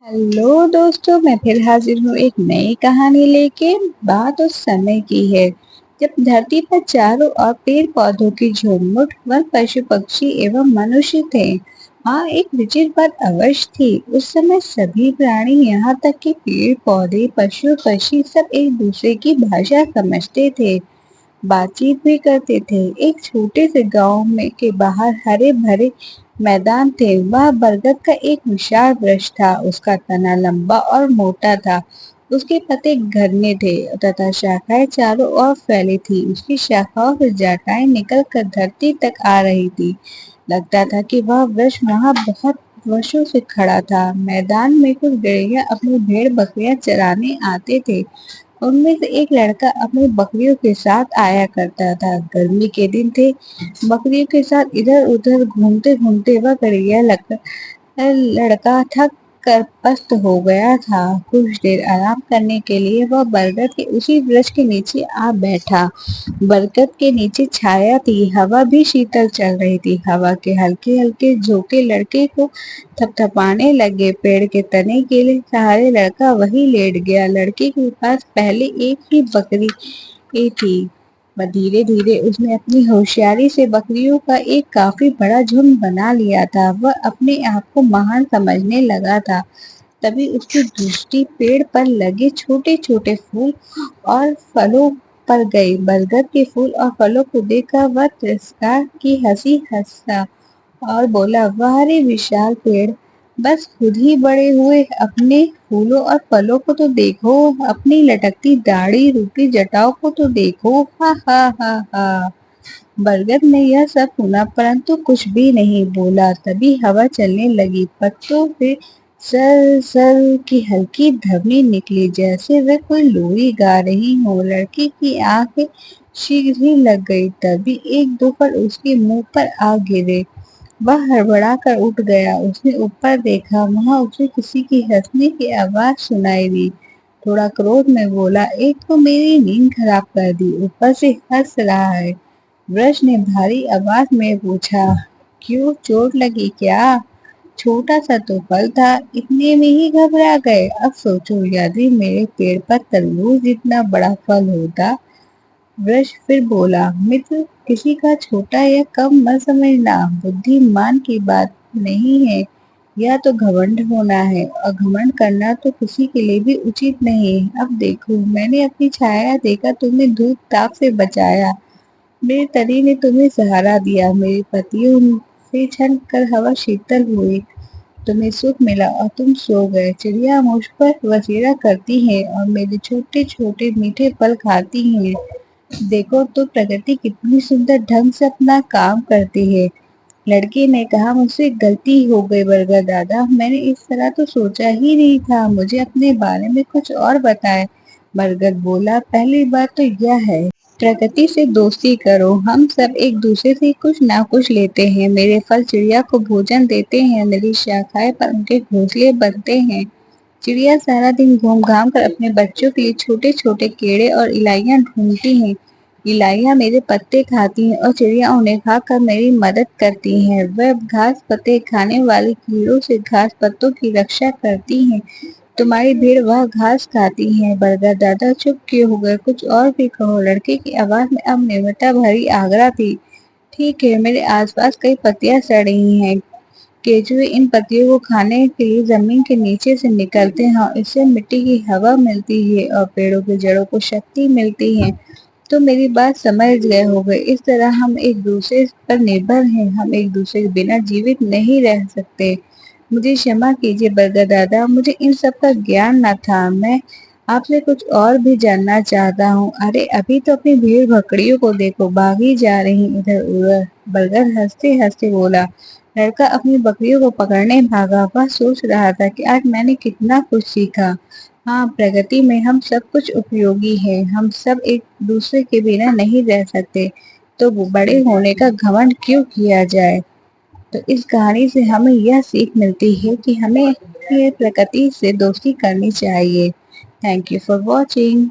Hello दोस्तों, मैं फिर हाजिर हूँ एक नई कहानी लेके। बात उस समय की है जब धरती पर चारों ओर पेड़ पौधों की झुंड, वन पशु पक्षी एवं मनुष्य थे। हाँ, एक विचित्र बात अवश्य थी। उस समय सभी प्राणी, यहाँ तक कि पेड़ पौधे पशु पक्षी, सब एक दूसरे की भाषा समझते थे, बातचीत भी करते थे। एक छोटे से गांव में के बाहर हरे भरे मैदान थे। वह बरगद का एक विशाल वृक्ष था। उसका तना लंबा और मोटा था। उसके पत्ते घने थे तथा शाखाएं चारों ओर फैली थी। उसकी शाखाओं से जटाएं निकलकर धरती तक आ रही थी। लगता था कि वह वृक्ष वहां बहुत वर्षों से खड़ा था। मैदान में कुछ गैया अपनी भेड़ बकरियां चराने आते थे। उनमें से एक लड़का अपनी बकरियों के साथ आया करता था। गर्मी के दिन थे। बकरियों के साथ इधर उधर घूमते घूमते वह गड़िया लड़का थक कर पस्त हो गया था। कुछ देर आराम करने के लिए वह बरगद के उसी वृक्ष के नीचे आ बैठा। बरगद के नीचे छाया थी। हवा भी शीतल चल रही थी। हवा के हल्के हल्के झोंके लड़के को थपथपाने लगे। पेड़ के तने के सहारे लड़का वहीं लेट गया। लड़के के पास पहले एक ही बकरी थी। धीरे धीरे उसने अपनी होशियारी से बकरियों का एक काफी बड़ा झुंड बना लिया था। वह अपने आप को महान समझने लगा था। तभी उसकी दृष्टि पेड़ पर लगे छोटे छोटे फूल और फलों पर गई। बरगद के फूल और फलों को देखकर वह तिरस्कार की हंसी हंसा और बोला, वाह रे विशाल पेड़, बस खुद ही बड़े हुए। अपने फूलों और फलों को तो देखो, अपनी लटकती दाढ़ी रूपी जटाओं को तो देखो। हा हा हा हा। बरगद ने यह सब सुना परंतु कुछ भी नहीं बोला। तभी हवा चलने लगी। पत्तों से सर सर की हल्की ध्वनि निकली, जैसे वे कोई लोरी गा रही हो। लड़की की आंखें शीघ्र ही लग गई। तभी एक दो फल उसके मुंह पर आ गिरे। वह हड़बड़ा कर उठ गया। उसने ऊपर देखा। वहां उसे किसी की हंसने की आवाज सुनाई दी। थोड़ा क्रोध में बोला, एक तो मेरी नींद खराब कर दी, ऊपर से हंस रहा है। वृक्ष ने भारी आवाज में पूछा, क्यों, चोट लगी क्या? छोटा सा तो फल था, इतने में ही घबरा गए। अब सोचो, यदि मेरे पेड़ पर तरबूज जितना बड़ा फल होता। वृक्ष फिर बोला, मित्र, किसी का छोटा या कम मत समझना। बुद्धिमान की बात नहीं है यह तो घमंड होना है, और घमंड करना तो किसी के लिए भी उचित नहीं है। अब देखो, मैंने अपनी छाया देकर तुम्हें धूप ताप से बचाया। मेरे तने ने तुम्हें सहारा दिया। मेरी पत्तियों से छन कर हवा शीतल हुई। तुम्हें सुख मिला और तुम सो गए। चिड़िया मुझ पर बसेरा करती है और मेरे छोटे छोटे मीठे फल खाती हैं। देखो तो प्रकृति कितनी सुंदर ढंग से अपना काम करती है। लड़के ने कहा, मुझसे गलती हो गई बरगद दादा, मैंने इस तरह तो सोचा ही नहीं था। मुझे अपने बारे में कुछ और बताएं। बरगद बोला, पहली बात तो यह है, प्रकृति से दोस्ती करो। हम सब एक दूसरे से कुछ ना कुछ लेते हैं। मेरे फल चिड़िया को भोजन देते हैं। मेरी शाखाएं पर उनके घोंसले बनते हैं। चिड़िया सारा दिन घूम घाम कर अपने बच्चों के लिए छोटे छोटे कीड़े और इलाइयां ढूंढती हैं। इलाइयां मेरे पत्ते खाती हैं और चिड़िया उन्हें खाकर मेरी मदद करती हैं। वह घास पत्ते खाने वाले कीड़ों से घास पत्तों की रक्षा करती हैं। तुम्हारी भेड़ वह घास खाती है। बरगद दादा चुप क्यों हो गए? कुछ और भी कहो। लड़के की आवाज में अब निर्ममता भरी आग्रह थी। ठीक है, मेरे आसपास कई पत्तियां सड़ रही हैं। केंचुए इन पत्तियों को खाने के लिए जमीन के नीचे से निकलते हैं और इससे मिट्टी की हवा मिलती है और पेड़ों की जड़ों को शक्ति मिलती है। तो मेरी बात समझ गए होगे। इस तरह हम एक दूसरे पर निर्भर हैं। हम एक दूसरे के बिना जीवित नहीं रह सकते। मुझे क्षमा कीजिए बरगद दादा, मुझे इन सब का ज्ञान न था। मैं आपसे कुछ और भी जानना चाहता हूँ। अरे अभी तो अपनी भेड़ बकरियों को देखो, भागी जा रही इधर उधर। बरगद हंसते हंसते बोला। लड़का अपनी बकरियों को पकड़ने भागा। वह सोच रहा था कि आज मैंने कितना कुछ सीखा। हाँ, प्रगति में हम सब कुछ उपयोगी है। हम सब एक दूसरे के बिना नहीं रह सकते। तो वो बड़े होने का घमंड क्यों किया जाए? तो इस कहानी से हमें यह सीख मिलती है कि हमें ये प्रकृति से दोस्ती करनी चाहिए। Thank you for watching.